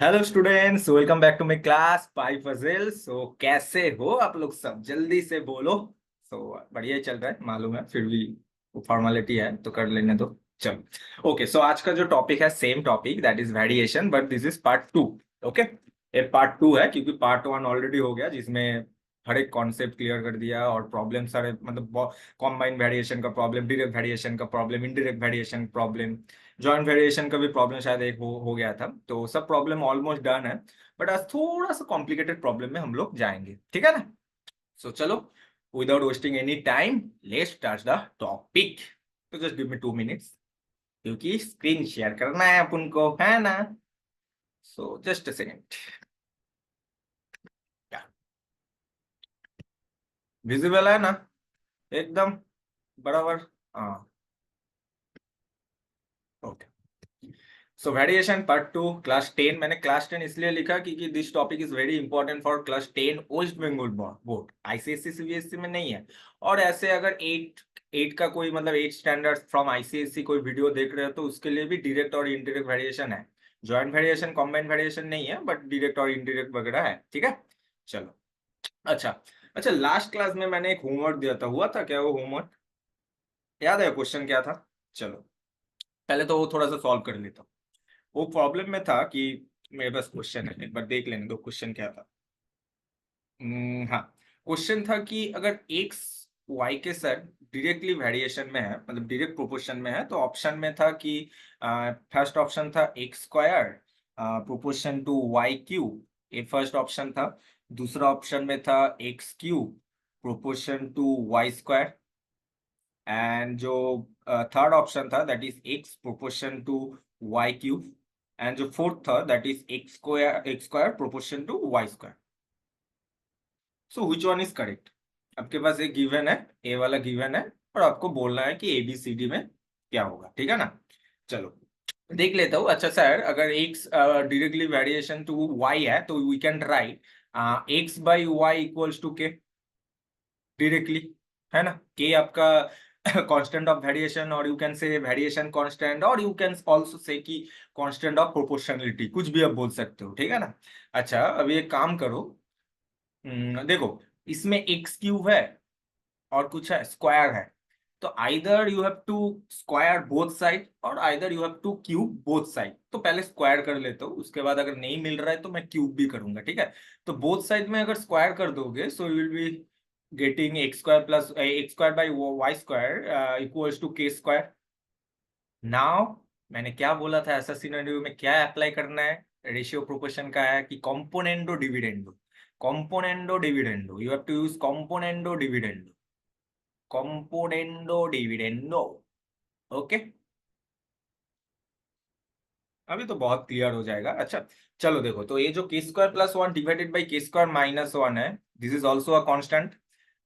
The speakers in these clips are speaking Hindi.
Hello students, welcome back to my class pi puzzle. So कैसे हो आप लोग सब, जल्दी से बोलो। सो बढ़िया ही चल रहा है, मालूम है, फिर भी वो फॉर्मेलिटी है तो कर लेने दो। चलो ओके, सो आज का जो टॉपिक है same topic, that is variation, but this is part two. Okay, ये पार्ट टू है क्योंकि पार्ट वन ऑलरेडी हो गया जिसमें हर एक कॉन्सेप्ट क्लियर कर दिया और प्रॉब्लम सारे, मतलब कॉम्बाइंड वेरिएशन का प्रॉब्लम, डायरेक्ट वेरिएशन का problem, indirect variation problem, joint variation का भी प्रॉब्लम शायद एक हो गया था। तो सब प्रॉब्लम ऑलमोस्ट डन है, बट आज थोड़ा सा कॉम्प्लिकेटेड प्रॉब्लम में हम लोग जाएंगे, ठीक है ना। सो चलो, without wasting any time, let's start the topic. तो जस्ट गिव मी 2 मिनट्स, क्योंकि स्क्रीन शेयर करना है अपन को, है ना। So just a second. Visible है ना, एकदम बराबर। हाँ, okay. So variation part two, class 10। मैंने क्लास 10 इसलिए लिखा क्योंकि this topic is very important for class 10 West Bengal board. ICSE CBSE में नहीं है। और ऐसे अगर एट एट का कोई, मतलब 8 स्टैंडर्ड फ्रॉम आईसीएससी कोई वीडियो देख रहे हो तो उसके लिए भी डायरेक्ट और इनडायरेक्ट वेरिएशन है। जॉइंट वेरिएशन, कॉम्बाइंड वेरिएशन नहीं है, बट डायरेक्ट और इनडायरेक्ट वगैरह है, ठीक है। चलो, अच्छा। अच्छा, लास्ट क्लास में मैंने एक होमवर्क दिया था, हुआ था क्या वो होमवर्क? याद है क्वेश्चन क्या था? चलो, पहले तो वो थोड़ा सा सॉल्व कर लेता हूँ। वो प्रॉब्लम में था कि मेरे पास क्वेश्चन है, एक बार देख लेने दो क्वेश्चन क्या था। हाँ, क्वेश्चन था कि अगर एक्स वाई के साथ डायरेक्टली वेरिएशन में है, मतलब डायरेक्ट प्रोपोर्शन में है, तो ऑप्शन में था कि फर्स्ट ऑप्शन था X square proportion to Y cube, ये फर्स्ट ऑप्शन था। दूसरा ऑप्शन में था X cube proportion to Y square, and जो थर्ड ऑप्शन था that is X proportion to Y cube, and जो फोर्थ था that is X square proportion to Y square. So which one is correct? आपके पास एक गिवन है, ए वाला गिवन है, और आपको बोलना है कि ए बी सी डी में क्या होगा, ठीक है ना। चलो, देख लेता हूँ। अच्छा सर, अगर X directly variation to Y है तो we can write X by Y equals to K, directly, है ना। के आपका कांस्टेंट ऑफ वेरिएशन, और you can say variation constant, और यू कैन आल्सो से कि कांस्टेंट ऑफ प्रोपोर्शनलिटी, कुछ भी आप बोल सकते हो, ठीक है ना। अच्छा, अभी एक काम करो। देखो, इसमें एक्स क्यूब है और कुछ है स्क्वायर है, तो either you have to square both side और either you have to cube both side. तो पहले स्क्वायर कर लेता हूँ, उसके बाद अगर नहीं मिल रहा है तो मैं क्यूब भी करूंगा, ठीक है। तो बोथ साइड में अगर स्क्वायर कर दोगे, so you will be getting X square plus X square by Y square equals to K square. Now, मैंने क्या बोला था, ऐसा सिनेरियो में क्या अप्लाई करना है? रेशियो प्रोपोर्शन का है कि componendo dividendo. Componendo dividendo, you have to use componendo dividendo, componendo dividendo. Okay, अभी तो बहुत क्लियर हो जाएगा। अच्छा, चलो देखो, तो ये जो K square plus one divided by K square minus one है, this is also a constant.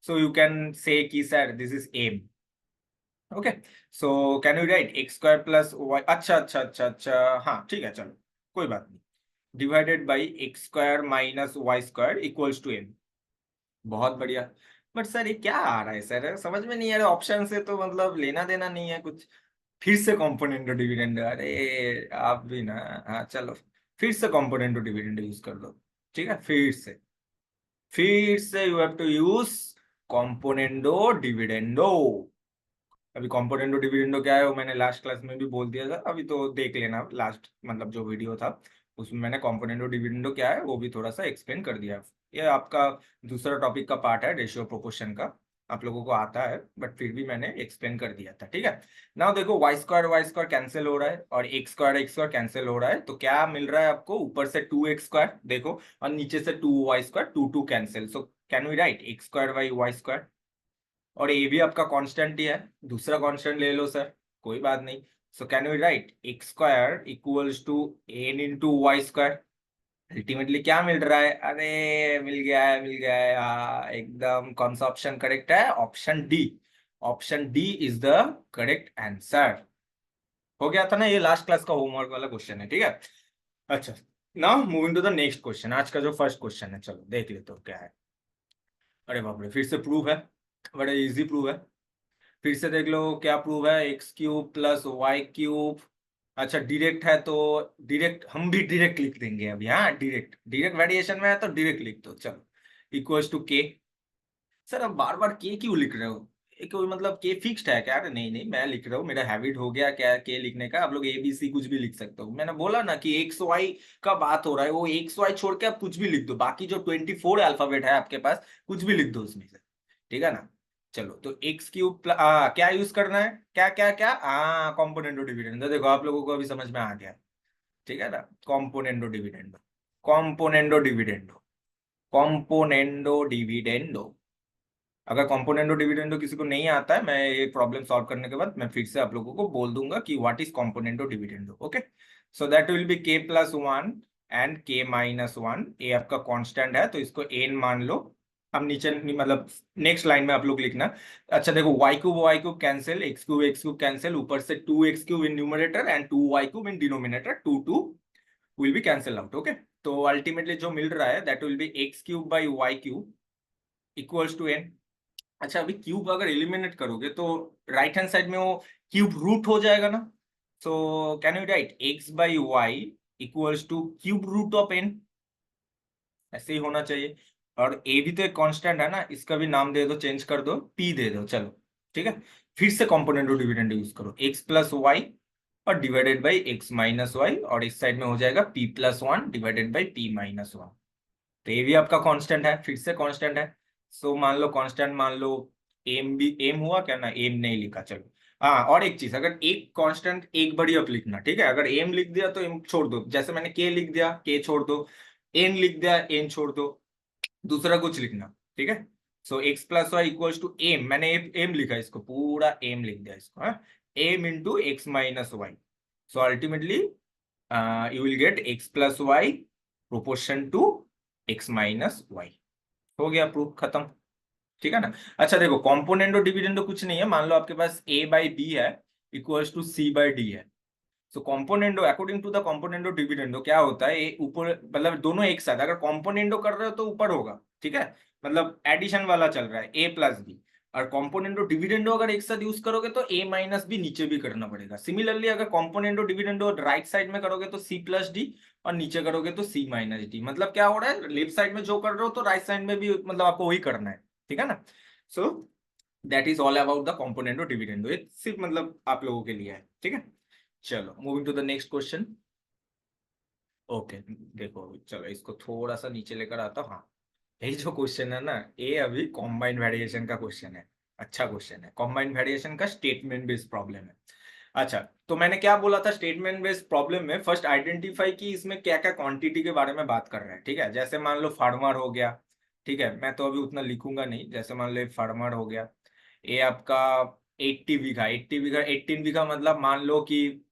So you can say कि sir this is M. Okay, so can you write X square plus Y, अच्छा अच्छा अच्छा अच्छा, हाँ ठीक है, चलो कोई बात नहीं, divided by X square minus Y square equals to M. बहुत बढ़िया। बट सर ये क्या आ रहा है सर, समझ में नहीं आ रहा, ऑप्शन से तो मतलब लेना देना नहीं है कुछ। फिर से कंपोनेंट डिविडेंड, अरे आप भी ना। हाँ चलो, फिर से कंपोनेंट डिविडेंड यूज कर दो, ठीक है। फिर से you have to use componendo dividendo. अभी कंपोनेंटो डिविडेंडो क्या है वो मैंने लास्ट क्लास में भी बोल दिया था, अभी तो देख लेना लास्ट, मतलब जो वीडियो था उसमें मैंने कंपोनेंटो डिविडेंडो क्या है वो भी थोड़ा सा एक्सप्लेन कर दिया। ये आपका दूसरा टॉपिक का पार्ट है, रेशियो प्रोपोर्शन का। आप लोगों को आता है, बट फिर भी मैंने एक्सप्लेन कर दिया था, ठीक है। नाउ देखो, वाई स्क्वायर कैंसिल हो रहा है और एक्स स्क्वायर कैंसिल हो रहा है, तो क्या मिल रहा है आपको? ऊपर से 2x स्क्वायर देखो, और नीचे से 2y square, two two cancel, so can we write X square by Y square. और ये भी आपका कांस्टेंट ही है, दूसरा कांस्टेंट ले लो सर, कोई बात नहीं। So can we write X square equals to N into Y square. Ultimately क्या मिल रहा है? अरे मिल गया है, हाँ एकदम। कौन सा ऑप्शन करेक्ट है? Option D. Option D is the correct answer. हो गया था ना, ये लास्ट क्लास का होमवर्क वाला क्वेश्चन है, ठीक है। अच्छा, now moving to the next question, आज का जो फर्स्ट क्वेश्चन है, चलो देख लेते हो क्या है। अरे बाप रे, फिर से प्रूफ है, बड़ा इजी प्रूफ है। फिर से देख लो क्या प्रूव है, X cube plus Y cube अच्छा डायरेक्ट है तो डायरेक्ट हम भी डायरेक्ट लिख देंगे अभी। हाँ डायरेक्ट डायरेक्ट वेरिएशन में है तो डायरेक्ट लिख दो चलो। इक्वल्स टू के। सर अब बार बार के क्यों लिख रहे हो? कोई मतलब के फिक्स्ड है क्या? अरे नहीं नहीं, मैं लिख रहा हूँ, मेरा हैबिट हो गया क्या के लिखने का। आप लोग ABC कुछ भी लिख सकते हो। मैंने बोला ना कि XY का बात हो रहा है, वो XY छोड़ के आप कुछ भी लिख दो, बाकी जो 24 अल्फाबेट है आपके पास कुछ भी लिख दो उसमें से। ठीक है ना? चलो तो x³ क्या यूज करना है? क्या क्या क्या? कॉम्पोनेंटो डिविडेंड। देखो आप लोगों को अभी समझ में आ गया। ठीक है ना? कॉम्पोनेंटो डिविडेंडो, कॉम्पोनेंटो डिविडेंडो, कॉम्पोनेंडो डिविडेंडो। अगर कॉम्पोनेंटो डिविडेंडो किसी को नहीं आता है, मैं ये प्रॉब्लम सॉल्व करने के बाद मैं फिर से आप लोगों को बोल दूंगा कि what is componendo dividendo. Okay, so that will be k+1 and k-1। ये आपका कांस्टेंट है तो इसको n मान लो। अब नीचे मतलब नेक्स्ट लाइन में आप लोग लिखना। अच्छा देखो, y³ कैंसिल, x³ कैंसिल, ऊपर से 2x³ in numerator and 2y³ in denominator, 2 will be cancel out. Okay, तो अल्टीमेटली जो मिल रहा है that will be x³ / y³ equals to n। अच्छा अभी क्यूब अगर एलिमिनेट करोगे तो राइट हैंड साइड में वो क्यूब रूट हो जाएगा ना। So can you write x/y equals to cube root of n। ऐसे ही होना चाहिए। और a भी तो एक कांस्टेंट है ना, इसका भी नाम दे दो, चेंज कर दो, p दे दो। चलो ठीक है, फिर से कॉम्पोनेंट ऑफ डिविडेंड यूज करो, x+y और डिवाइडेड बाई x-y, और इस साइड में हो जाएगा p+1 डिवाइडेड बाई p-1। तो ये भी आपका कांस्टेंट है, फिर से कांस्टेंट है। सो मान लो कांस्टेंट मान लो। एम भी एम हुआ क्या ना? एम नहीं लिखा, चलो। हाँ और एक चीज, अगर एक कांस्टेंट एक बड़ी अप लिखना, ठीक है? अगर एम लिख दिया तो एम छोड़ दो, जैसे मैंने के लिख दिया के छोड़ दो, एन लिख दिया एन छोड़ दो, दूसरा कुछ लिखना। ठीक है? So x+y equals to M, मैंने एम लिखा, इसको पूरा एम लिख दिया इसको। हाँ, M into x-y। So ultimately you will get x+y proportion to x-y। हो गया, प्रूफ खत्म। ठीक है ना? अच्छा देखो, कॉम्पोनेंटो डिविडेंडो कुछ नहीं है, मान लो आपके पास a/b है इक्वल्स टू c/d है। सो कॉम्पोनेंटो according to the componendo dividendo क्या होता है, ये ऊपर मतलब दोनों एक साथ, अगर कॉम्पोनेंटो कर रहे हो तो ऊपर होगा। ठीक है? मतलब एडिशन वाला चल रहा है a+b। और कॉम्पोनेंटो डिविडेंडो अगर एक साथ यूज करोगे तो a-b नीचे भी करना पड़ेगा। सिमिलरली अगर कॉम्पोनेंटो डिविडेंडो राइट साइड में करोगे तो c+d और नीचे करोगे तो c-d। मतलब क्या हो रहा है, लेफ्ट साइड में जो कर रहे हो तो राइट साइड में भी मतलब आपको वही करना है। ठीक है ना? So that is all about the componendo dividendo. ये सिर्फ मतलब आप लोगों के लिए है। ठीक है? चलो moving to the next question. Okay, देखो चलो इसको थोड़ा सा नीचे लेकर आता हूँ। हाँ, यही जो क्वेश्चन है ना, ये अभी कॉम्बाइंड वेरिएशन का क्वेश्चन है। अच्छा क्वेश्चन है, कॉम्बाइंड वेरिएशन का स्टेटमेंट बेस्ड प्रॉब्लम है। अच्छा, तो मैंने क्या बोला था स्टेटमेंट बेस्ड प्रॉब्लम में? फर्स्ट आइडेंटिफाई की इसमें क्या क्या क्वांटिटी के बारे में बात कर रहे हैं। ठीक है? जैसे मान लो फार्मर हो गया। ठीक है, मैं तो अभी उतना लिखूंगा नहीं। जैसे मान लो फार्मर हो गया, ये आपका 80 बीघा, 80 बीघा, 18 बीघा, मतलब मान लो कि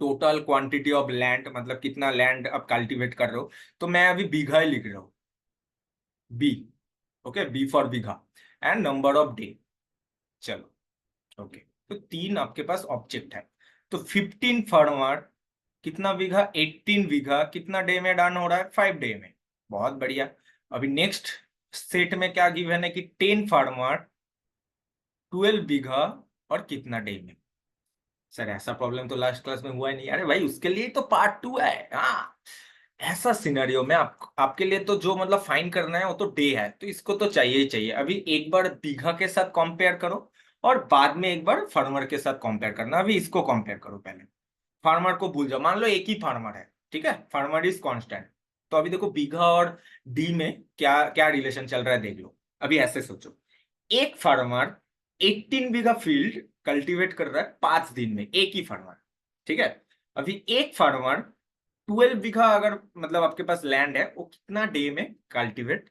टोटल क्वांटिटी ऑफ लैंड, मतलब कितना लैंड आप कल्टीवेट कर रहे हो। तो मैं अभी बीघा ही लिख रहा हूँ, B. Okay, B for bigha and number of day. चलो ओके, तो तीन आपके पास ऑब्जेक्ट है। तो 15 फार्मर कितना बीघा? 18 बीघा, कितना डे में डन हो रहा है? 5 डे में। बहुत बढ़िया। अभी नेक्स्ट सेट में क्या गिवन है कि 10 फार्मर 12 बीघा और कितना डे में? सर ऐसा प्रॉब्लम तो लास्ट क्लास में हुआ ही नहीं। अरे भाई उसके लिए तो पार्ट 2 है। हाँ, ऐसा सिनेरियो में आपके लिए तो जो मतलब फाइन करना है वो तो डे है, तो इसको तो चाहिए ही चाहिए। अभी एक बार बीघा के साथ कंपेयर करो और बाद में एक बार फार्मर के साथ कंपेयर करना। अभी इसको कंपेयर करो पहले। फार्मर को भूल जाओ, मान लो एक ही फार्मर है। ठीक है? Farmer is constant. तो अभी देखो बीघा और डी में क्या क्या रिलेशन चल रहा है देख लो। अभी ऐसे सोचो, एक फार्मर 18 बीघा फील्ड कल्टीवेट कर रहा है 5 दिन में, एक ही फार्मर। ठीक है? अभी एक फार्मर 12 बीघा अगर मतलब आपके पास लैंड है, वो कितना डे में कल्टीवेट,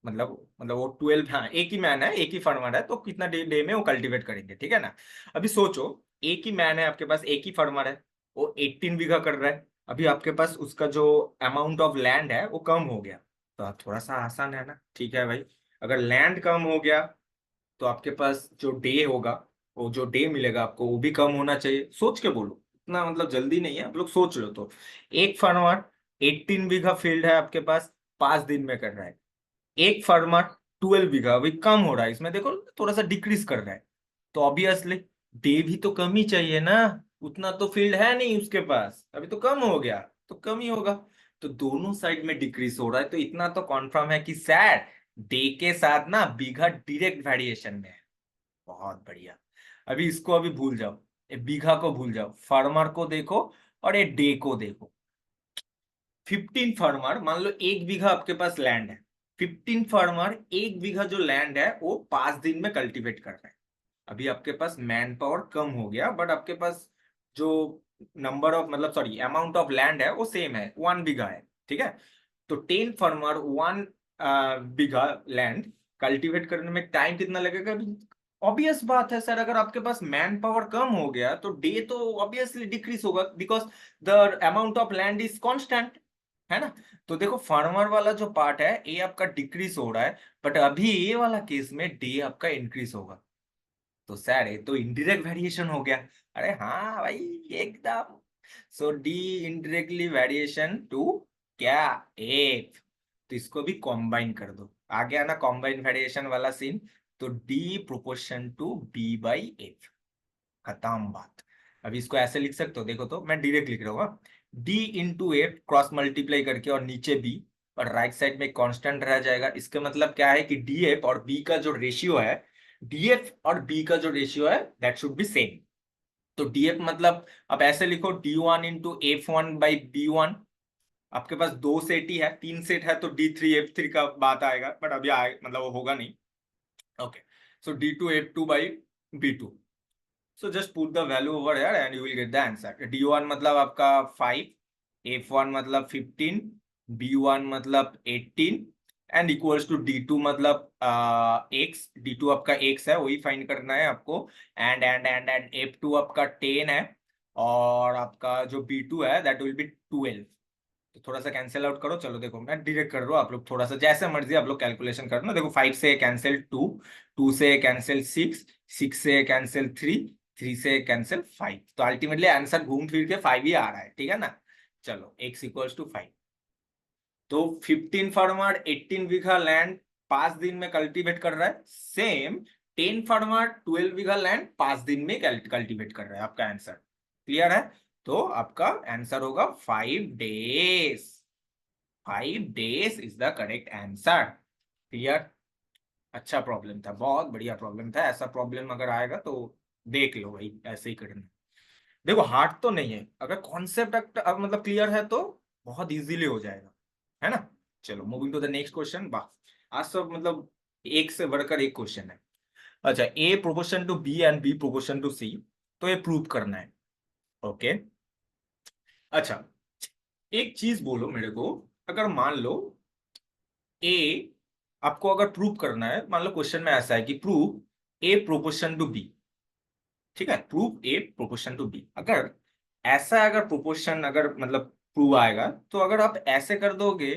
मतलब वो 12, हाँ एक ही मैन है, एक ही फार्मर है, तो कितना डे में वो कल्टीवेट करेंगे। ठीक है ना? अभी सोचो, एक ही मैन है आपके पास, एक ही फार्मर है, वो 18 बीघा कर रहा है। अभी आपके पास उसका जो अमाउंट ऑफ लैंड है वो कम हो गया। तो आप थोड़ा सा आसान है ना? ठीक है भाई, अगर लैंड कम हो गया तो आपके पास जो डे होगा, वो जो डे मिलेगा आपको वो भी कम होना चाहिए। सोच के बोलो, इतना मतलब जल्दी नहीं है, आप लोग सोच लो तो। एक फार्मर 18 बीघा फील्ड है आपके पास, 5 दिन में कर रहा है। एक फार्मर 12 बीघा, अभी कम हो रहा है, इसमें देखो थोड़ा सा डिक्रीज कर रहा है। तो ऑब्वियसली डे भी तो कम ही चाहिए ना। उतना तो फील्ड है नहीं उसके पास, अभी तो कम हो गया, तो कम ही होगा। तो दोनों साइड में डिक्रीज हो रहा है, तो इतना तो कॉन्फर्म है कि सैर डे के साथ ना बीघा डायरेक्ट वेरिएशन में है। बहुत बढ़िया। अभी इसको अभी भूल जाओ, ये बीघा को भूल जाओ, फार्मर को देखो और ये डे को देखो। 15 फार्मर, मान लो 1 बीघा आपके पास लैंड है, 15 फार्मर 1 बीघा जो लैंड है वो 5 दिन में कल्टीवेट कर रहे हैं। अभी आपके पास मैन पावर कम हो गया, बट आपके पास जो नंबर ऑफ मतलब सॉरी अमाउंट ऑफ लैंड है वो सेम है, 1 बीघा है। ठीक है, तो 10 फार्मर 1 बीघा लैंड कल्टीवेट करने में टाइम कितना लगेगा? ऑब्वियस बात है सर, अगर आपके पास मैन पावर कम हो गया तो डे तो ऑब्वियसली डिक्रीज होगा, because the amount of land is constant, है ना। तो देखो फार्मर वाला जो पार्ट है ये आपका डिक्रीज हो रहा है, बट अभी ये वाला केस में डे आपका इंक्रीज होगा। तो सर ये तो इनडायरेक्ट वेरिएशन हो गया। अरे हाँ भाई, एकदम। So D indirectly variation to क्या, एफ। तो इसको भी कॉम्बाइन कर दो, आ गया ना कॉम्बाइन वेरिएशन वाला सीन। तो D proportion to B by F, खत्म बात। अभी इसको ऐसे लिख सकते हो, देखो तो मैं डायरेक्ट लिख रहा हूँ, D into F cross multiply करके और नीचे बी, और राइट साइड में कांस्टेंट रह जाएगा। इसका मतलब क्या है कि डी एफ और बी का जो रेशियो है, डीएफ और बी का जो रेशियो है दैट शुड बी सेम। तो डीएफ मतलब आप ऐसे लिखो डी 1 इंटू F1/B1। आपके पास 2 सेट ही है, 3 सेट है तो D3 F3 का बात आएगा, बट अभी आए मतलब वो होगा नहीं। Okay, so D2 F2/B2। So just put the value over here and you will get the answer. D1 मतलब आपका 5, F1 मतलब 15, B1 मतलब 18 एंड इक्वल्स टू D2 मतलब एक्स। D2 आपका एक्स है, वही फाइंड करना है आपको। एंड F2 आपका 10 है, और आपका जो B2 है दैट विल बी 12। तो थोड़ा सा कैंसिल आउट करो, चलो देखो मैं डायरेक्ट कर रहा हूँ, आप लोग थोड़ा सा जैसे मर्जी आप लोग कैलकुलेशन करना। देखो 5 से कैंसिल 2, 2 से कैंसिल 6, 6 से कैंसिल 3, 3 से कैंसिल 5। तो अल्टीमेटली आंसर घूम फिर के 5 ही आ रहा है, ठीक है ना। चलो x इक्वल्स टू 5। तो 15 फार्मर 18 बीघा लैंड 5 दिन में कल्टीवेट कर रहा है, सेम 10 फार्मर 12 बीघा लैंड 5 दिन में कल्टीवेट कर रहा है। आपका आंसर क्लियर है? तो आपका आंसर होगा 5 days. 5 days is the correct answer. Clear? अच्छा प्रॉब्लम था, बहुत बढ़िया प्रॉब्लम था। ऐसा प्रॉब्लम अगर आएगा तो देख लो भाई, ऐसे ही करना। देखो हार्ड तो नहीं है, अगर कॉन्सेप्ट मतलब क्लियर है तो बहुत इजीली हो जाएगा, है ना। चलो moving to the next question. वाह, आज सब मतलब एक से बढ़कर एक क्वेश्चन है। अच्छा, A proportion to B and B proportion to C, तो ये प्रूव करना है। ओके, अच्छा एक चीज बोलो मेरे को, अगर मान लो ए, आपको अगर प्रूव करना है, मान लो क्वेश्चन में ऐसा है कि prove A proportion to B. ठीक है, prove A proportion to B. अगर ऐसा अगर प्रोपोर्शन अगर मतलब प्रूव आएगा, तो अगर आप ऐसे कर दोगे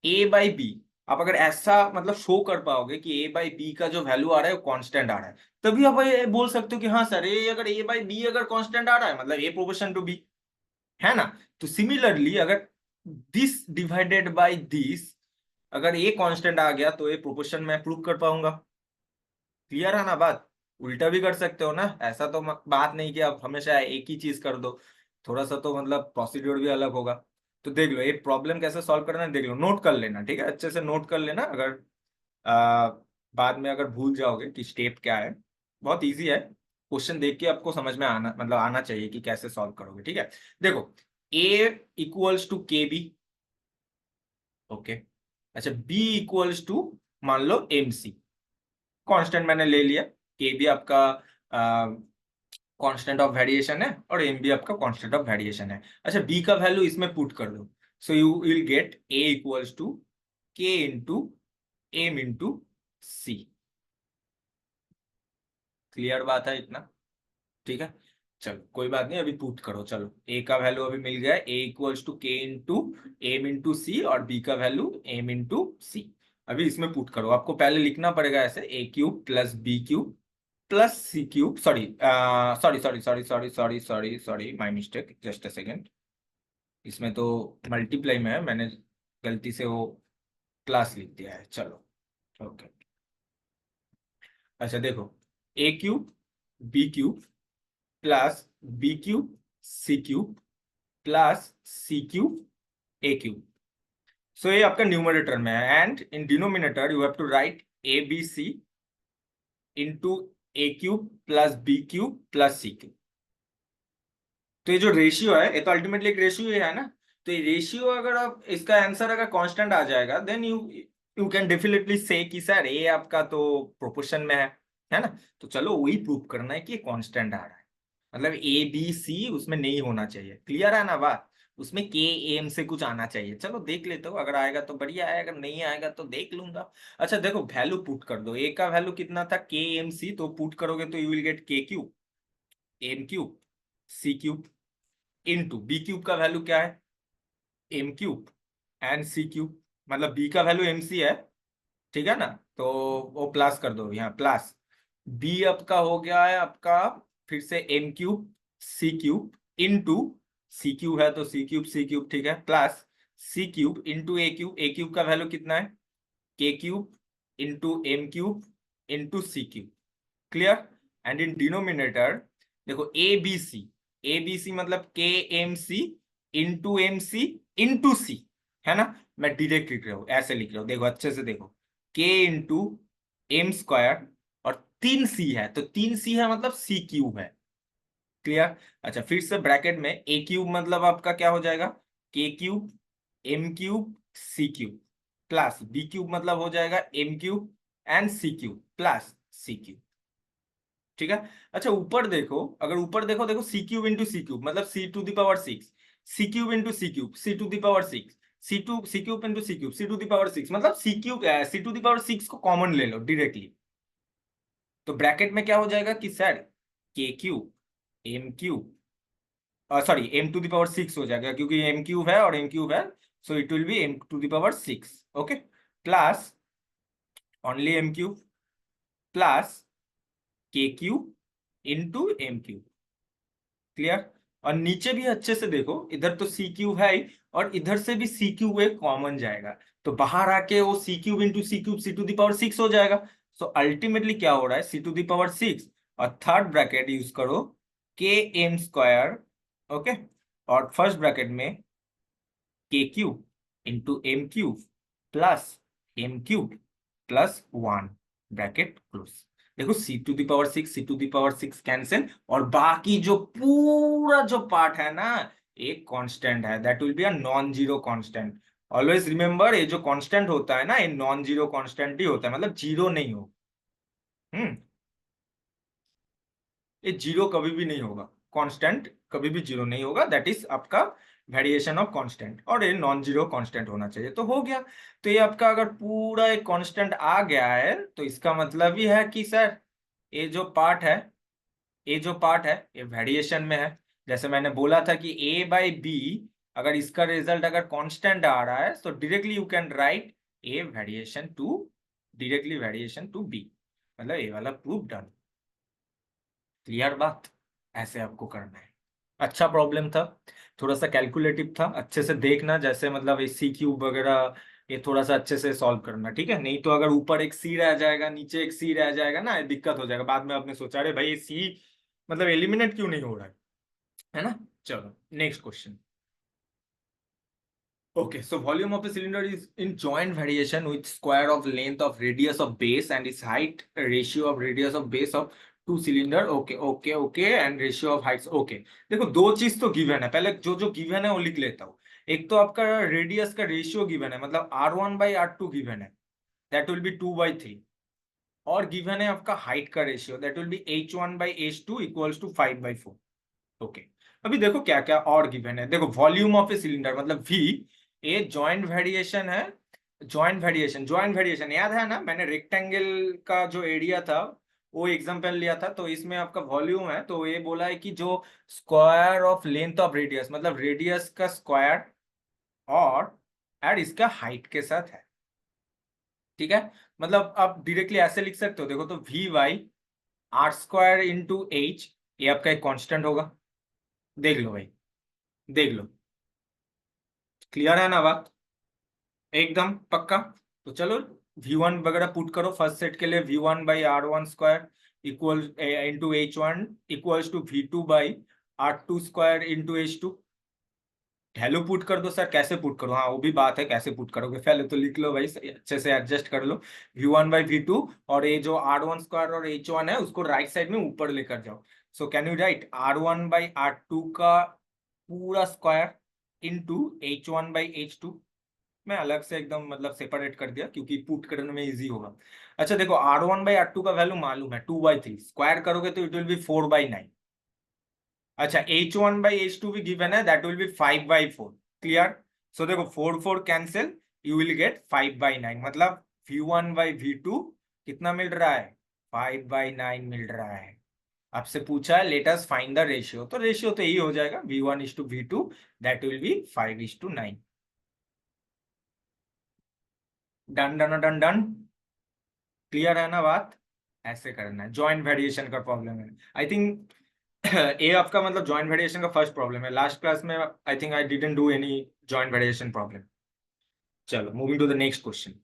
A/B, आप अगर ऐसा मतलब शो कर पाओगे कि A/B का जो वैल्यू आ रहा है वो कांस्टेंट आ रहा है, तभी आप ये बोल सकते हो कि हाँ सर, ये अगर A/B अगर कांस्टेंट आ रहा है मतलब A प्रोपोर्शन टू B, है ना। तो सिमिलरली अगर दिस डिवाइडेड बाय दिस, अगर ये कांस्टेंट आ गया तो ये प्रोपोर्शन मैं प्रूव कर पाऊंगा। क्लियर है ना बात? उल्टा भी कर सकते हो ना, ऐसा तो बात नहीं कि आप हमेशा एक ही चीज कर दो, थोड़ा सा तो मतलब प्रोसीड्योर भी अलग होगा। तो देख लो एक प्रॉब्लम कैसे सॉल्व करना है, देख लो, नोट कर लेना, ठीक है, अच्छे से नोट कर लेना। अगर आ, बाद में अगर भूल जाओगे कि स्टेप क्या है, बहुत इजी है। क्वेश्चन देख के आपको समझ में आना मतलब आना चाहिए कि कैसे सॉल्व करोगे, ठीक है। देखो ए इक्वल्स टू के बी। ओके, अच्छा बी इक्वल्स टू मान लो एम सी, कांस्टेंट मैंने ले लिया। के भी आपका कांस्टेंट ऑफ वेरिएशन है और एम भी आपका कांस्टेंट ऑफ वेरिएशन है। अच्छा बी का वैल्यू इसमें पुट कर दो, so you will get A equals to K into M into C. Clear बात है इतना? ठीक है, चलो कोई बात नहीं, अभी पुट करो। चलो ए का वैल्यू अभी मिल गया, ए equals to K into M into सी, और बी का वैल्यू एम इंटू सी। अभी इसमें पुट करो, आपको पहले लिखना पड़ेगा ऐसे, A cube plus B cube plus C cube, sorry sorry my mistake, just a second. इसमें तो मल्टीप्लाई में है, मैंने गलती से वो क्लास लिख दिया है। चलो ओके, अच्छा देखो, A cube B cube plus B cube C cube plus C cube A cube. So ये आपका न्यूमरेटर में है, and in denominator you have to write A B C into A cube plus B cube plus C cube. तो ये जो रेशियो है, ये तो अल्टीमेटली एक रेशियो ही है ना। तो ये रेशियो अगर आप इसका आंसर अगर कांस्टेंट आ जाएगा, देन यू कैन डेफिनेटली से कि सर ए आपका तो प्रोपोर्शन में है ना। तो चलो वही प्रूव करना है कि ये कांस्टेंट आ रहा है, मतलब ए बी सी उसमें नहीं होना चाहिए। क्लियर है ना बात? उसमें के एम से कुछ आना चाहिए। चलो देख लेते हो, अगर आएगा तो बढ़िया है, अगर नहीं आएगा तो देख लूंगा। अच्छा देखो, वैल्यू पुट कर दो। ए का वैल्यू कितना था, के एम सी, तो पुट करोगे तो you will get K cube M cube C cube into B cube का वैल्यू क्या है, M cube and C cube, मतलब बी का वैल्यू एम सी है, ठीक है ना। तो वो प्लस कर दो यहाँ, प्लस बी आपका हो गया है आपका फिर से M cube C cube into C cube है तो सी क्यूब ठीक है, plus C cube into A cube का वैल्यू कितना है, K cube into M cube into C cube. Clear? And in denominator देखो ए बी सी मतलब K M C into M C into C, है ना। मैं डायरेक्ट लिख रहा हूं, ऐसे लिख रहा हूं, देखो अच्छे से देखो, के इंटू एम स्क्वायर, और 3c है तो 3c है मतलब सी क्यूब है। क्लियर? अच्छा फिर से ब्रैकेट में ए क्यूब मतलब आपका क्या हो जाएगा, K cube M cube C cube, plus B cube मतलब हो जाएगा M cube and C cube plus C cube. ठीक है। अच्छा ऊपर देखो, अगर ऊपर देखो, देखो C cube into C cube मतलब C to the power 6, C cube into C cube C to the power 6, C cube into C cube C to the power 6, मतलब सी टू द पावर 6 को कॉमन ले लो डायरेक्टली। तो ब्रैकेट में क्या हो जाएगा कि sir K cube M cube, sorry M to the power 6 हो जाएगा क्योंकि एम क्यूब है और एम क्यूब है, so it will be M to the power 6। Okay, plus only M cube plus K cube into M cube. Clear? और नीचे भी अच्छे से देखो, इधर तो सी क्यूब है ही और इधर से भी सी क्यूब एक कॉमन जाएगा, तो बाहर आके वो C cube into C cube C to the power 6 हो जाएगा। सो अल्टीमेटली क्या हो रहा है, सी टू द पावर 6 और थर्ड ब्रैकेट यूज करो के एम स्क्वायर, ओके, और फर्स्ट ब्रैकेट में K cube into M cube plus M cube plus 1 bracket close. देखो C to the power 6 C to the power 6 cancel, और बाकी जो पूरा जो पार्ट है ना, एक कांस्टेंट है, that will be a non zero constant. Always remember, ये जो कांस्टेंट होता है ना, ये नॉन जीरो कांस्टेंट ही होता है, मतलब जीरो नहीं हो। हम्म, ये जीरो कभी भी नहीं होगा, कांस्टेंट कभी भी जीरो नहीं होगा, दैट इज आपका वेरिएशन ऑफ कांस्टेंट, और ये नॉन जीरो कांस्टेंट होना चाहिए, तो हो गया। तो ये आपका अगर पूरा एक कांस्टेंट आ गया है तो इसका मतलब ही है कि सर ये जो पार्ट है, ये जो पार्ट है ये वेरिएशन में है। जैसे मैंने बोला था कि ए बाई बी, अगर इसका रिजल्ट अगर कांस्टेंट आ रहा है तो directly you can write A variation to, directly variation to B, मतलब ये वाला प्रूफ डन। क्लियर बात? ऐसे आपको करना है। अच्छा प्रॉब्लम था, थोड़ा सा कैलकुलेटिव था, अच्छे से देखना, जैसे मतलब ये सी क्यूब वगैरह ये थोड़ा सा अच्छे से सॉल्व करना, ठीक है। नहीं तो अगर ऊपर एक सी रह जाएगा नीचे एक सी रह जाएगा ना, ये दिक्कत हो जाएगा, बाद में आपने सोचा अरे भाई ये सी मतलब एलिमिनेट क्यों नहीं हो रहा है ना। चलो next question. Okay, so volume of a cylinder is in joint variation with square of length of radius of base and its height ratio of radius of base of two cylinder. Okay, okay, okay, and ratio of heights. Okay, देखो दो चीज तो गिवन है, पहले जो जो गिवन है वो लिख लेता हूँ। एक तो आपका रेडियस का रेशियो गिवन है, मतलब R1/R2 गिवन है, दैट विल बी 2/3, और गिवन है आपका हाइट का ratio, that will be H1/H2 equals to 5/4। Okay, अभी देखो क्या क्या और गिवन है। देखो वॉल्यूम ऑफ ए सिलेंडर मतलब V, ए जॉइंट वेरिएशन है, जॉइंट वेरिएशन याद है ना, मैंने रेक्टेंगल का जो एरिया था वो एग्जांपल लिया था, तो इसमें आपका वॉल्यूम है, तो ये बोला है कि जो square of length of radius मतलब रेडियस का स्क्वायर और एड इसका हाइट के साथ है, ठीक है। मतलब आप डायरेक्टली ऐसे लिख सकते हो, देखो तो V/R² × H, ये आपका एक कांस्टेंट होगा, देख लो भाई, देख लो। क्लियर है ना बात, एकदम पक्का। तो चलो V1 वगैरह पुट करो, फर्स्ट सेट के लिए V1/R1² equal into H1 equals to V2 R2 square into H2। Value put कर दो सर, कैसे पुट करो? हाँ वो भी बात है, कैसे पुट करोगे? पहले तो लिख लो भाई, अच्छे से एडजस्ट कर लो। V1/V2, और ये जो R1 स्क्वायर और H1 है उसको राइट साइड में ऊपर लेकर जाओ। सो कैन यू राइट R1/R2 का पूरा स्क्वायर इंटू H1/H2। मैं अलग से एकदम मतलब सेपरेट कर दिया क्योंकि पुट करने में इजी होगा। अच्छा देखो, R1/R2 का वैल्यू मालूम है 2/3, स्क्वायर करोगे तो इट विल बी 4/9। अच्छा, H1/H2 भी गिवन है, दैट विल बी 5/4। क्लियर? सो देखो 4 4 कैंसिल, यू विल गेट 5/9, मतलब V1/V2 कितना मिल रहा है? 5/9 मिल रहा है। आपसे पूछा है let us find the ratio, तो रेशियो तो यही हो जाएगा V1:V2, that will B 5:9। Done done done done. Clear है ना बात? ऐसे करना है, जॉइंट वेरिएशन का प्रॉब्लम है आई थिंक। ये आपका मतलब जॉइंट वेरिएशन का फर्स्ट प्रॉब्लम है। लास्ट क्लास में I think I didn't do any joint variation problem. चलो moving to the next question.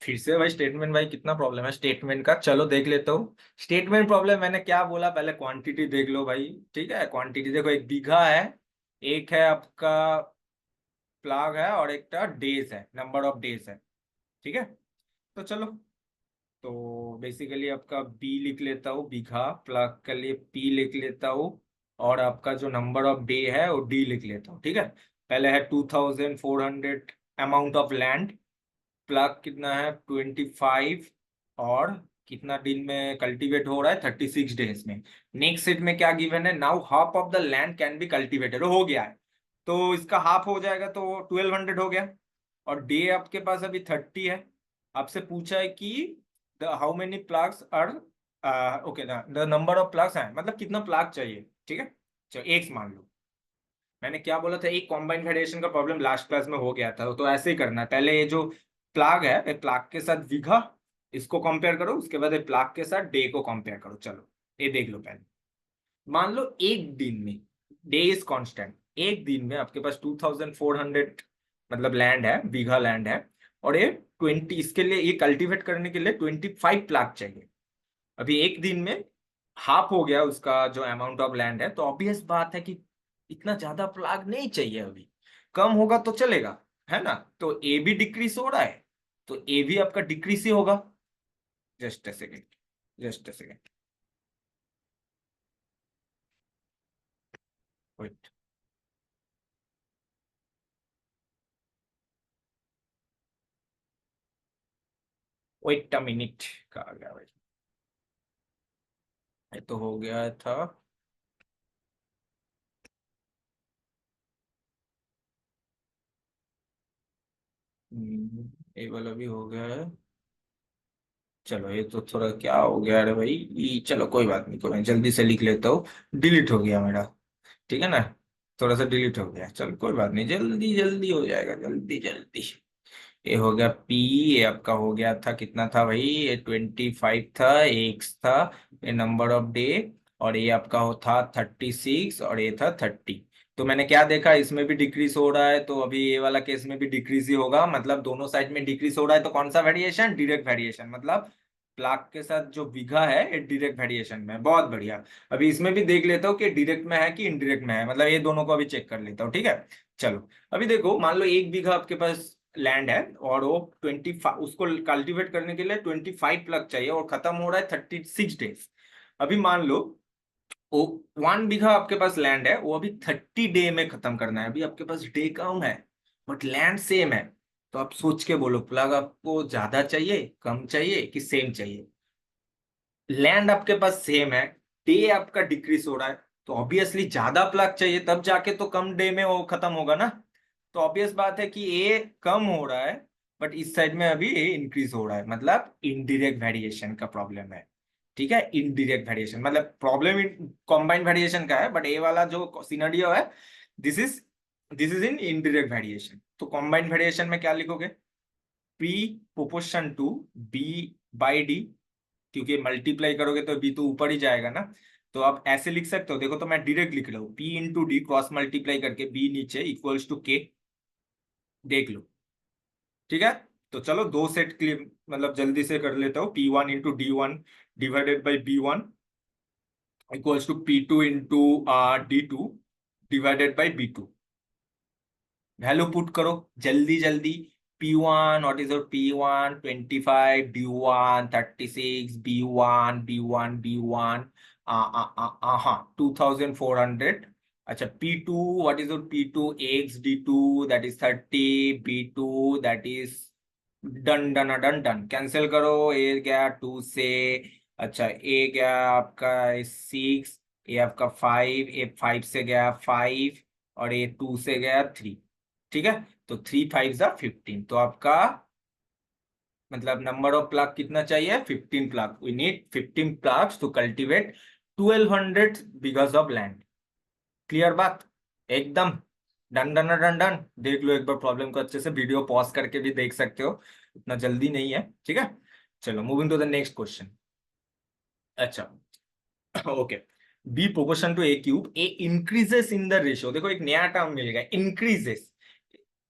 फिर से भाई स्टेटमेंट, भाई कितना प्रॉब्लम है स्टेटमेंट का, चलो देख लेता हूँ। स्टेटमेंट प्रॉब्लम मैंने क्या बोला, पहले क्वांटिटी देख लो भाई। ठीक है, क्वांटिटी देखो, एक बीघा है, एक है आपका प्लाग है, और एक डेज है, नंबर ऑफ डेज है। ठीक है, तो चलो, तो बेसिकली आपका बी लिख लेता हूँ, बीघा प्लग के लिए पी लिख लेता हूँ, और आपका जो नंबर ऑफ डे है वो डी लिख लेता हूँ। ठीक है, पहले है 2400 अमाउंट ऑफ लैंड, प्लग कितना है 25, और कितना दिन में कल्टीवेट हो रहा है 36 डेज में। नेक्स्ट सेट में क्या गिवन है, now half of the land can be cultivated, हो गया है, तो इसका हाफ हो जाएगा तो 1200 हो गया। और डे आपके पास अभी 30 है। आपसे पूछा है कि the how many plugs are, okay the number of plugs है, मतलब कितना प्लग चाहिए। ठीक है, चलो एक्स मान लो। मैंने क्या बोला था, एक कॉम्बाइंड वेरिएशन का प्रॉब्लम लास्ट क्लास में हो गया था, तो ऐसे ही करना है। पहले ये जो प्लाग है, प्लाग के साथ विघा, इसको कंपेयर करो, उसके बाद प्लाग के साथ डे को कंपेयर करो। चलो ये देख लो पहले। मान लो एक दिन में, डे इज कांस्टेंट, एक दिन में आपके पास 2400 मतलब लैंड है, बीघा लैंड है, और ये 20, इसके लिए ये कल्टीवेट करने के लिए 25 प्लाग चाहिए। अभी एक दिन में हाफ हो गया उसका जो अमाउंट ऑफ लैंड है, तो ऑब्वियस बात है कि इतना ज्यादा प्लाग नहीं चाहिए अभी, कम होगा तो चलेगा, है ना? तो ए भी डिक्रीज हो रहा है, तो ए भी आपका डिक्रीज ही होगा। Just a second, just a second, wait, wait a minute, कहा गया भाई? ये तो हो गया था। ये वाला भी हो गया है। चलो ये तो थोड़ा क्या हो गया, अरे भाई चलो कोई बात नहीं, कोई नहीं, जल्दी से लिख लेता हूँ। डिलीट हो गया मेरा, ठीक है ना, थोड़ा सा डिलीट हो गया, चलो कोई बात नहीं, जल्दी जल्दी हो जाएगा, जल्दी जल्दी। ये हो गया पी, ये आपका हो गया था, कितना था भाई, ये 25 था, एक्स था, ये नंबर ऑफ डे, और ये आपका हो था 36, और ये था 30। तो मैंने क्या देखा, इसमें भी डिक्रीज हो रहा है, तो अभी ये वाला केस में भी डिक्रीज ही होगा, मतलब दोनों साइड में डिक्रीज हो रहा है, तो कौन सा वेरिएशन? डायरेक्ट वेरिएशन, मतलब प्लाग के साथ जो बीघा है ये डायरेक्ट वेरिएशन में है। बहुत बढ़िया। अभी इसमें भी देख लेता हूँ कि डायरेक्ट में है कि इनडायरेक्ट में है, मतलब ये दोनों को अभी चेक कर लेता हूँ। ठीक है, चलो अभी देखो, मान लो एक बीघा आपके पास लैंड है, और वो 25, उसको कल्टीवेट करने के लिए 25 प्लग चाहिए, और खत्म हो रहा है 36 डेज। अभी मान लो वो 1 बीघा आपके पास लैंड है, वो अभी 30 डे में खत्म करना है। अभी आपके पास डे कम है बट लैंड सेम है, तो आप सोच के बोलो, प्लग आपको ज्यादा चाहिए, कम चाहिए, कि सेम चाहिए? लैंड आपके पास सेम है, डे आपका डिक्रीज हो रहा है, तो ऑब्वियसली ज्यादा प्लग चाहिए, तब जाके तो कम डे में वो खत्म होगा ना। तो ऑब्वियस बात है कि ए कम हो रहा है, बट इस साइड में अभी ए इंक्रीज हो रहा है, मतलब इनडायरेक्ट वेरिएशन का प्रॉब्लम है। ठीक है, इनडायरेक्ट वेरिएशन मतलब प्रॉब्लम कॉम्बाइंड वेरिएशन का है, बट ए वाला जो सिनेरियो है, this is this is in indirect variation. तो कॉम्बाइंड वेरिएशन में क्या लिखोगे? P proportion to B by D, क्योंकि मल्टीप्लाई करोगे तो बी तो ऊपर ही जाएगा ना। तो आप ऐसे लिख सकते हो, देखो तो मैं डायरेक्ट लिख रहा हूँ, P into D cross multiply करके बी नीचे इक्वल्स टू के, देख लो। ठीक है, तो चलो दो सेट क्लियर, मतलब जल्दी से कर लेता हूँ, P1 into D one divided by B one, equals to P2 into D2 divided by B2। Value put करो जल्दी जल्दी। P1 what is your P1 25, B1 36, B1 हाँ 2400। अच्छा P2 what is your P2 X D2 that is 30, B2 that is done done done done. Cancel करो, ए गया 2 से। अच्छा ए गया आपका 6, ए आपका 5, ए 5 से गया 5, और ए 2 से गया 3। ठीक है, तो 3 5 जा 15, तो आपका मतलब नंबर ऑफ प्लाग कितना चाहिए? 15 plough. We need 15 ploughs to cultivate 1200 bighas of land. Clear बात? एकदम डन डन डन डन। देख लो एक बार प्रॉब्लम को अच्छे से, वीडियो पॉज करके भी देख सकते हो, इतना जल्दी नहीं है। ठीक है, चलो moving to the next question. अच्छा okay, B proportion to A cube, A increases in the ratio. देखो एक नया टर्म मिल गया, इंक्रीजेस।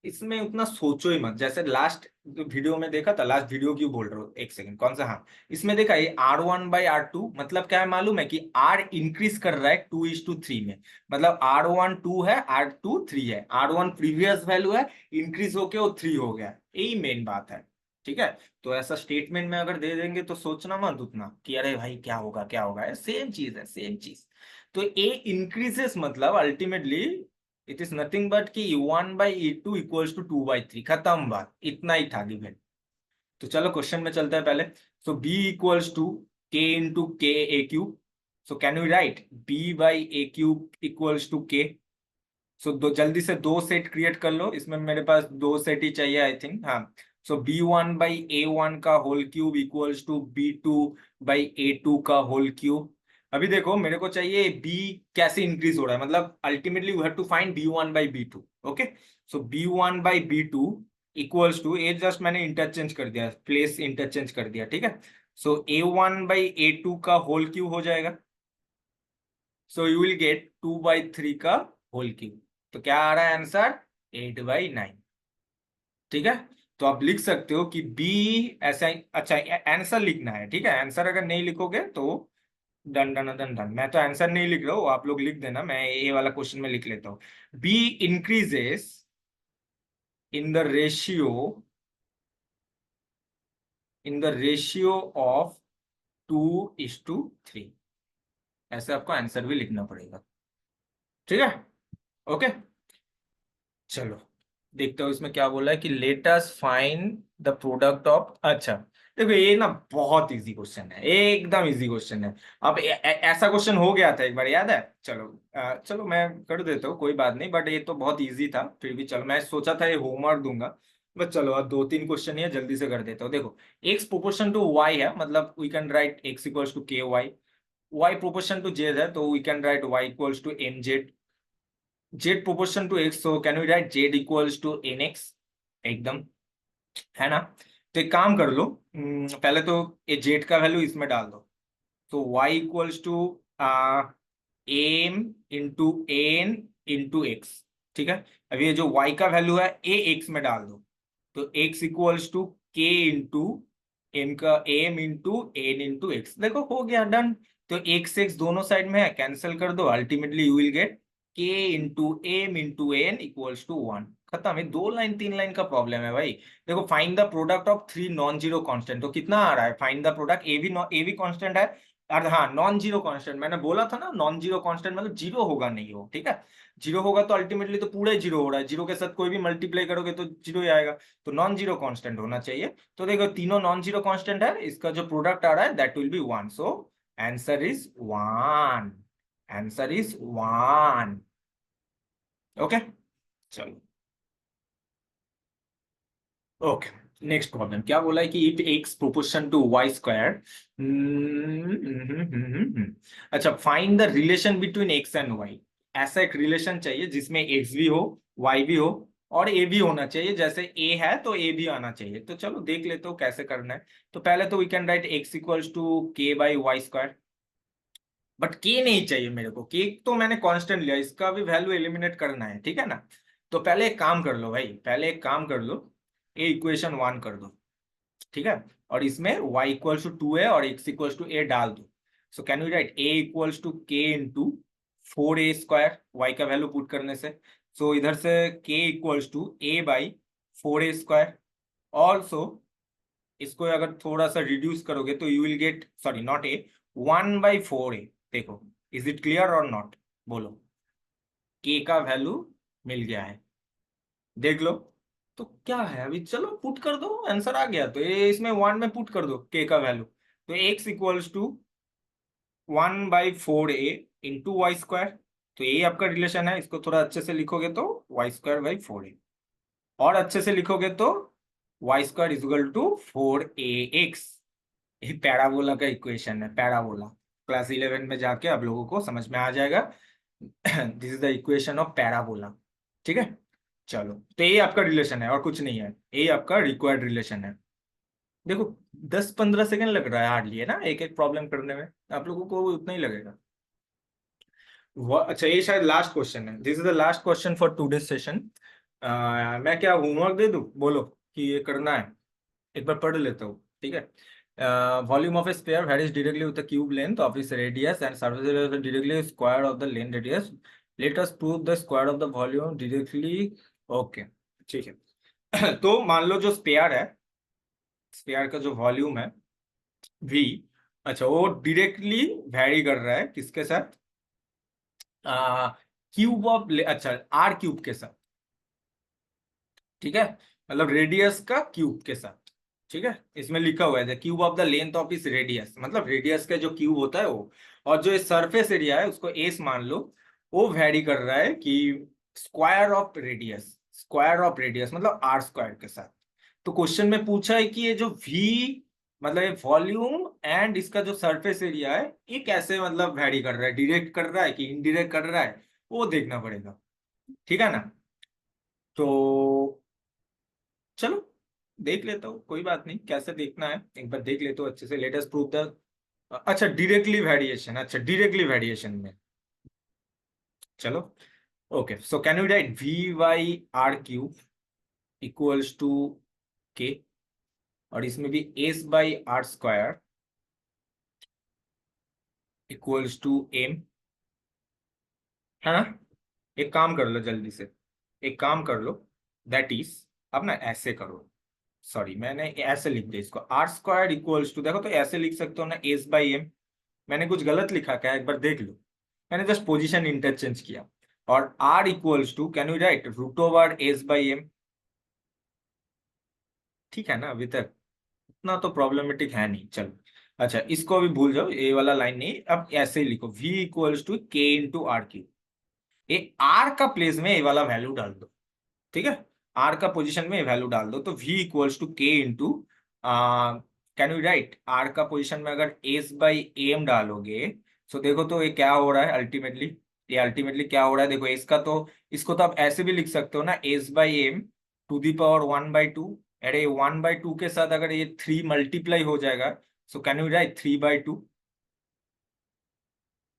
इसमें उतना सोचो ही मत, जैसे लास्ट जो वीडियो में देखा था, लास्ट वीडियो क्यों बोल रहे हो, एक सेकंड, कौन सा? हाँ, इसमें देखा ये R1/R2 मतलब क्या है मालूम है? कि R इंक्रीज कर रहा है 2:3 में। मतलब R1 2 है, R2 3 है। R1 प्रीवियस वैल्यू है, इंक्रीज होके वो 3 हो गया, यही मेन बात है। ठीक है, तो ऐसा स्टेटमेंट में अगर दे देंगे तो सोचना मत उतना कि अरे भाई क्या होगा क्या होगा, सेम चीज है, सेम चीज। तो ए इंक्रीजेस मतलब ultimately it is nothing but कि 1/E2 इक्वल्स टू 2/3। खत्म बात, इतना ही था गिवन। तो चलो क्वेश्चन में चलते हैं पहले। So B equals to K into K A cube. So can you write B by A cube equals to K? So दो जल्दी से दो सेट क्रिएट कर लो, इसमें मेरे पास दो सेट ही चाहिए आई थिंक। हाँ, सो B1/A1 का whole cube equals to B2/A2 का होल क्यूब। अभी देखो मेरे को चाहिए B कैसे इंक्रीज हो रहा है, मतलब ultimately we have to find B1/B2। Okay, so B1/B2 equals to, uh just मैंने इंटरचेंज कर दिया, प्लेस इंटरचेंज कर दिया। ठीक है, सो A1/A2 का होल क्यूब हो जाएगा। सो यू विल गेट 2/3 का होल क्यूब। तो क्या आ रहा है आंसर? 8/9। ठीक है, तो आप लिख सकते हो कि बी ऐसा अच्छा आंसर लिखना है। ठीक है, आंसर अगर नहीं लिखोगे तो डन डन डन डन। मैं तो आंसर नहीं लिख रहा हूँ, आप लोग लिख देना, मैं ये वाला क्वेश्चन में लिख लेता हूँ। B increases in the ratio, in the ratio of 2:3। ऐसे आपको आंसर भी लिखना पड़ेगा। ठीक है, ओके, चलो देखते हो इसमें क्या बोला है कि let us find the product of. अच्छा देखो ये ना बहुत इजी क्वेश्चन है, एकदम इजी क्वेश्चन है। अब ऐसा क्वेश्चन हो गया था एक बार, याद है? चलो चलो मैं कर देता हूँ, कोई बात नहीं, बट ये तो बहुत इजी था फिर भी। चलो मैं सोचा था ये होमवर्क दूंगा, बट चलो अब दो तीन क्वेश्चन ये जल्दी से कर देता हूँ। देखो एक्स प्रोपोर्शन टू वाई है, मतलब we can write X equals to K Y. Y proportion to Z है, तो we can write Y equals to M Z. Z proportion to X, so can we write Z equals to N X. एकदम, है ना? तो एक काम कर लो, पहले तो ये जेड का वैल्यू इसमें डाल दो। तो y equals to M into N into X. ठीक है, अब ये जो y का वैल्यू है ए एक्स में डाल दो। तो x equals to K into M का M into N into X. देखो हो गया, डन। तो एक्स एक्स दोनों साइड में है, कैंसिल कर दो, ultimately you will get K into M into N equals to 1। खत्म। ये दो लाइन तीन लाइन का प्रॉब्लम है भाई। देखो find the product of three non zero constant, तो कितना आ रहा है? फाइंड द प्रोडक्ट, ए भी कॉन्स्टेंट है। और हाँ नॉन जीरो कांस्टेंट, मैंने बोला था ना नॉन जीरो कांस्टेंट मतलब जीरो होगा नहीं हो। ठीक है, जीरो होगा तो अल्टीमेटली तो पूरा ही जीरो हो रहा है, जीरो के साथ कोई भी मल्टीप्लाई करोगे तो जीरो ही आएगा। तो नॉन जीरो कांस्टेंट होना चाहिए। तो देखो तीनों नॉन जीरो कांस्टेंट है, इसका जो प्रोडक्ट आ रहा है that will be 1। So answer is 1। Answer is 1। Okay, चलो ओके, नेक्स्ट प्रॉब्लम क्या बोला है कि if X proportion to Y square. अच्छा find the relation between X and Y. ऐसा एक रिलेशन चाहिए जिसमें एक्स भी हो, वाई भी हो, और ए भी होना चाहिए। जैसे ए है तो ए भी आना चाहिए। तो चलो देख लेते हो कैसे करना है। तो पहले तो we can write X equals to K by Y square. But K नहीं चाहिए मेरे को, के तो मैंने कांस्टेंट लिया, इसका भी वैल्यू एलिमिनेट करना है। ठीक है ना? तो पहले एक काम कर लो भाई, पहले एक काम कर लो, ए इक्वेशन 1 कर दो। ठीक है, और इसमें y इक्वल्स टू 2 है और x इक्वल्स टू ए डाल दो। So can we write a equals to k into 4a² y का वैल्यू पुट करने से, सो इधर से k equals to a by 4a²। Also इसको अगर थोड़ा सा रिड्यूस करोगे तो you will get, sorry not a, 1/4a। देखो, इज इट क्लियर और नॉट, बोलो। k का वैल्यू मिल गया है, देख लो। तो क्या है अभी, चलो पुट कर दो, आंसर आ गया तो ये इसमें 1 में पुट कर दो k का वैल्यू। तो x equals to 1/4a into y²। तो ये आपका रिलेशन है, इसको थोड़ा अच्छे से लिखोगे तो y²/4a, और अच्छे से लिखोगे तो y² इक्वल टू 4ax। ये पैराबोला का इक्वेशन है, पैराबोला। क्लास 11 में जाके आप लोगों को समझ में आ जाएगा। This is the equation of parabola, ठीक है। चलो, तो ये आपका रिलेशन है और कुछ नहीं है, ये आपका रिक्वायर्ड रिलेशन है। देखो 10-15 सेकंड लग रहा है हार्डली, है ना, एक एक प्रॉब्लम करने में, आप लोगों को उतना ही लगेगा। अच्छा, ये शायद लास्ट क्वेश्चन है, this is the last question for today session. मैं क्या होमवर्क दे दूं, बोलो कि ये करना है, एक बार पढ़ लेता हूँ, ठीक है। Volume of A sphere varies directly with the cube length of its radius and surface area directly square of the length radius. Late us prove the square of the volume directly. Okay, ठीक है। तो मान लो जो स्फीयर है, स्फीयर का जो वॉल्यूम है v, अच्छा वो डायरेक्टली वैरी कर रहा है किसके साथ, क्यूब ऑफ, अच्छा आर क्यूब के साथ, ठीक है, मतलब रेडियस का क्यूब के साथ, ठीक है। इसमें लिखा हुआ है cube of the length of इस रेडियस, मतलब रेडियस का जो क्यूब होता है वो, और जो सरफेस एरिया है उसको एस मान लो, वो वैरी कर रहा है कि square of radius, square of radius मतलब r² के साथ। तो क्वेश्चन में पूछा है कि ये जो v, मतलब ये वॉल्यूम एंड इसका जो सरफेस एरिया है, ये कैसे मतलब वैरी कर रहा है, डायरेक्ट कर रहा है कि इनडायरेक्ट कर रहा है, वो देखना पड़ेगा, ठीक है ना। तो चलो देख लेता हूँ, कोई बात नहीं, कैसे देखना है एक बार देख लेता हूँ अच्छे से। लेट अस प्रूव द, अच्छा डायरेक्टली वेरिएशन, अच्छा डायरेक्टली वेरिएशन में, चलो। Okay, so can you write v/r³ equals to k, और इसमें भी s/r² इक्वल्स टू m, है ना। एक काम कर लो जल्दी से, एक काम कर लो, दैट इज, अब ना ऐसे करो, सॉरी मैंने ऐसे लिख दिया इसको, r² इक्वल्स टू, देखो तो ऐसे लिख सकते हो ना s/m। मैंने कुछ गलत लिखा क्या, एक बार देख लो, मैंने जस्ट पोजीशन इंटरचेंज किया। और r equals to, can you write √s/m, ठीक है ना, अभी तक इतना तो प्रॉब्लमेटिक है नहीं, चलो। अच्छा इसको अभी भूल जाओ, ये वाला लाइन नहीं, अब ऐसे ही लिखो v equals to k into r³। ये r का प्लेस में ये वाला वैल्यू डाल दो, ठीक है, r का पोजीशन में वैल्यू डाल दो, तो v equals to k into, can you write r का पोजीशन में अगर s/m डालोगे, तो देखो तो ये क्या हो रहा है अल्टीमेटली, ये अल्टीमेटली क्या हो रहा है, देखो इसका तो, इसको तो आप ऐसे भी लिख सकते हो ना, s/m टू दी पावर 1/2। अरे 1/2 के साथ अगर ये 3 मल्टीप्लाई हो जाएगा, सो कैन यू राइट 3/2,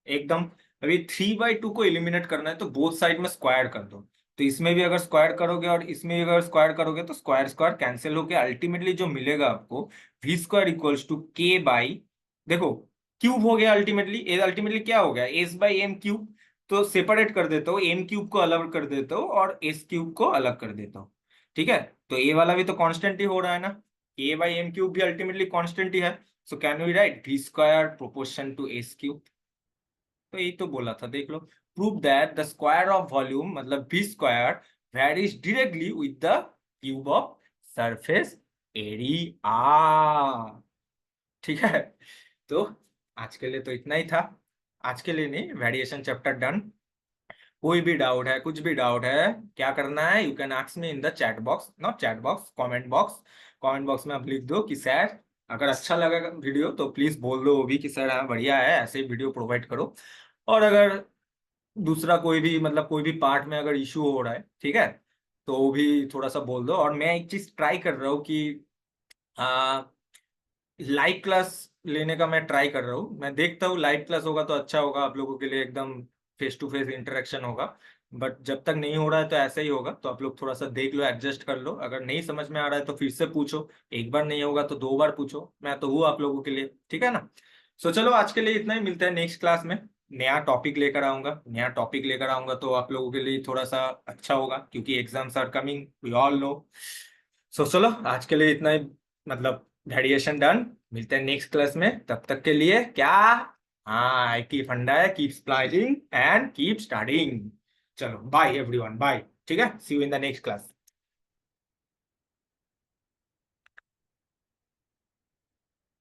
एकदम। अभी 3/2 को एलिमिनेट करना है तो बोथ साइड में स्क्वायर कर दो, तो इसमें भी अगर स्क्वायर करोगे और इसमें भी अगर स्क्वायर करोगे तो स्क्वायर स्क्वायर कैंसिल होके अल्टीमेटली जो मिलेगा आपको, v² equals to k by, देखो क्यूब हो गया अल्टीमेटली, अल्टीमेटली क्या हो गया, s/m³। तो सेपरेट कर देता हूँ, m³ को अलग कर देता हूँ और s³ को अलग कर देता हूँ, ठीक है। तो ये वाला भी तो कांस्टेंट ही हो रहा है ना, a/m³ भी अल्टीमेटली कांस्टेंट ही है। So can we write v² proportion to s³। तो यही तो बोला था, देख लो, prove that the square of volume मतलब v² varies directly with the cube of surface area, ठीक है। तो आज के लिए तो इतना ही था, आज के लिए नहीं, वेरिएशन चैप्टर डन। कोई भी डाउट है, कुछ भी डाउट है, क्या करना है, you can ask me in the chat box, not chat box, comment box. Comment box में आप लिख दो कि सर, अगर अच्छा लगा वीडियो तो प्लीज बोल दो वो भी कि सर हाँ बढ़िया है, ऐसे ही वीडियो प्रोवाइड करो। और अगर दूसरा कोई भी मतलब कोई भी पार्ट में अगर इशू हो रहा है, ठीक है, तो वो भी थोड़ा सा बोल दो। और मैं एक चीज ट्राई कर रहा हूँ कि लाइव क्लास लेने का मैं ट्राई कर रहा हूँ, मैं देखता हूँ लाइव क्लास होगा तो अच्छा होगा आप लोगों के लिए, एकदम फेस टू फेस इंटरेक्शन होगा। बट जब तक नहीं हो रहा है तो ऐसे ही होगा, तो आप लोग थोड़ा सा देख लो, एडजस्ट कर लो, अगर नहीं समझ में आ रहा है तो फिर से पूछो, एक बार नहीं होगा तो 2 बार पूछो, मैं तो हूँ आप लोगों के लिए, ठीक है ना। सो चलो आज के लिए इतना ही, मिलते हैं नेक्स्ट क्लास में। नया टॉपिक लेकर आऊंगा तो आप लोगों के लिए थोड़ा सा अच्छा होगा, क्योंकि exams are coming, we all know. So चलो आज के लिए इतना ही, मतलब रेडिएशन डन। मिलते हैं नेक्स्ट क्लास में, तब तक के लिए क्या, हाँ एक ही फंडा है, keep smiling and keep studying. चलो बाय एवरीवन, बाय। ठीक है, see you in the next class.